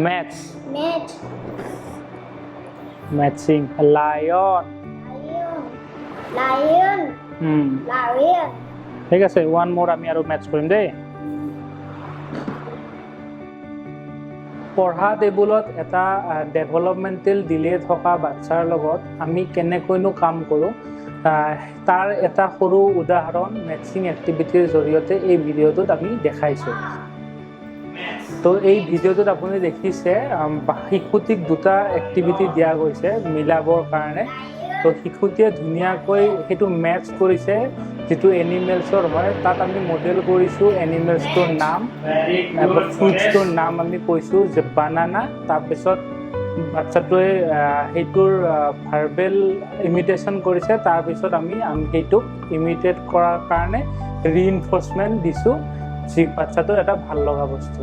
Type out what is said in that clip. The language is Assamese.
Match. Match. Matching. Lion. Lion. Lion. ঠিক আছে, ওয়ান মোৰ আমি আৰু ম্যাচ কৰিম দেই। পঢ়া টেবুলত এটা ডেভেলপমেণ্টেল ডিলে থকা বাচ্চাৰ লগত আমি কেনেকৈনো কাম কৰোঁ তাৰ এটা সৰু উদাহৰণ মেটচিং এক্টিভিটিৰ জৰিয়তে এই ভিডিঅ'টোত আমি দেখাইছোঁ। তো এই ভিডিঅ'টোত আপুনি দেখিছে শিশুটিক দুটা এক্টিভিটি দিয়া গৈছে মিলাবৰ কাৰণে। তো শিশুটিয়ে ধুনীয়াকৈ সেইটো মেটচ কৰিছে, যিটো এনিমেলছৰ হয়। তাত আমি মডেল কৰিছোঁ এনিমেলছটোৰ নাম, ফ্ৰুটছটোৰ নাম আমি কৈছোঁ যে বানানা। তাৰপিছত বাচ্চাটোৱে সেইটোৰ ভাৰ্বেল ইমিটেশ্যন কৰিছে। তাৰপিছত আমি সেইটোক ইমিটেট কৰাৰ কাৰণে ৰিইনফৰ্চমেণ্ট দিছোঁ, যি বাচ্চাটোৰ এটা ভাল লগা বস্তু।